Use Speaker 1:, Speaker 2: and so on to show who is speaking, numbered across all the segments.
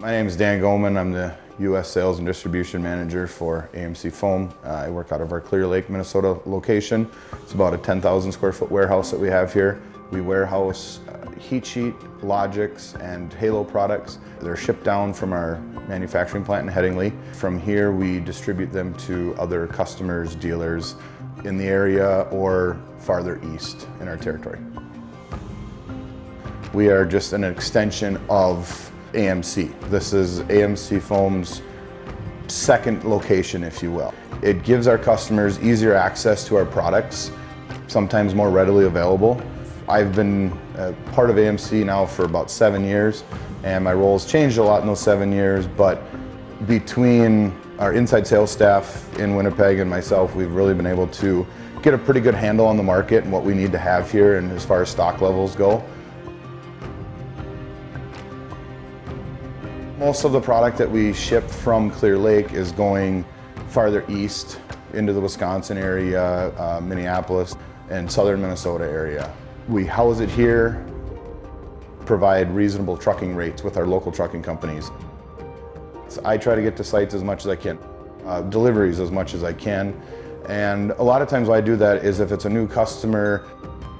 Speaker 1: My name is Dan Gohman. I'm the U.S. Sales and Distribution Manager for AMC Foam. I work out of our Clear Lake, Minnesota location. It's about a 10,000 square foot warehouse that we have here. We warehouse heat sheet, Logics, and Halo products. They're shipped down from our manufacturing plant in Headingley. From here, we distribute them to other customers, dealers in the area or farther east in our territory. We are just an extension of AMC. This is AMC Foam's second location, if you will. It gives our customers easier access to our products, sometimes more readily available. I've been part of AMC now for about 7 years, and my role has changed a lot in those 7 years, but between our inside sales staff in Winnipeg and myself, we've really been able to get a pretty good handle on the market and what we need to have here and as far as stock levels go. Most of the product that we ship from Clear Lake is going farther east into the Wisconsin area, Minneapolis, and southern Minnesota area. We house it here, provide reasonable trucking rates with our local trucking companies. So I try to get to sites as much as I can, deliveries as much as I can, and a lot of times why I do that is if it's a new customer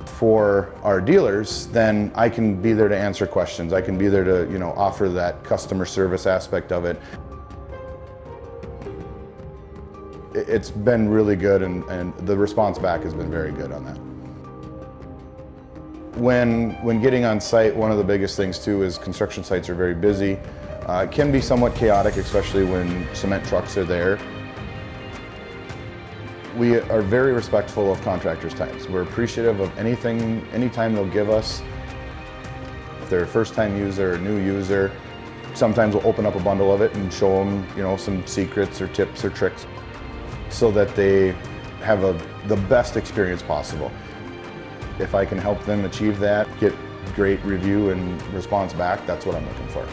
Speaker 1: for our dealers, then I can be there to answer questions. I can be there to, offer that customer service aspect of it. It's been really good, and the response back has been very good on that. When getting on site, one of the biggest things too is construction sites are very busy. It can be somewhat chaotic, especially when cement trucks are there. We are very respectful of contractors' times. We're appreciative of any time they'll give us. If they're a first-time user or new user, sometimes we'll open up a bundle of it and show them, some secrets or tips or tricks so that they have the best experience possible. If I can help them achieve that, get great review and response back, that's what I'm looking for.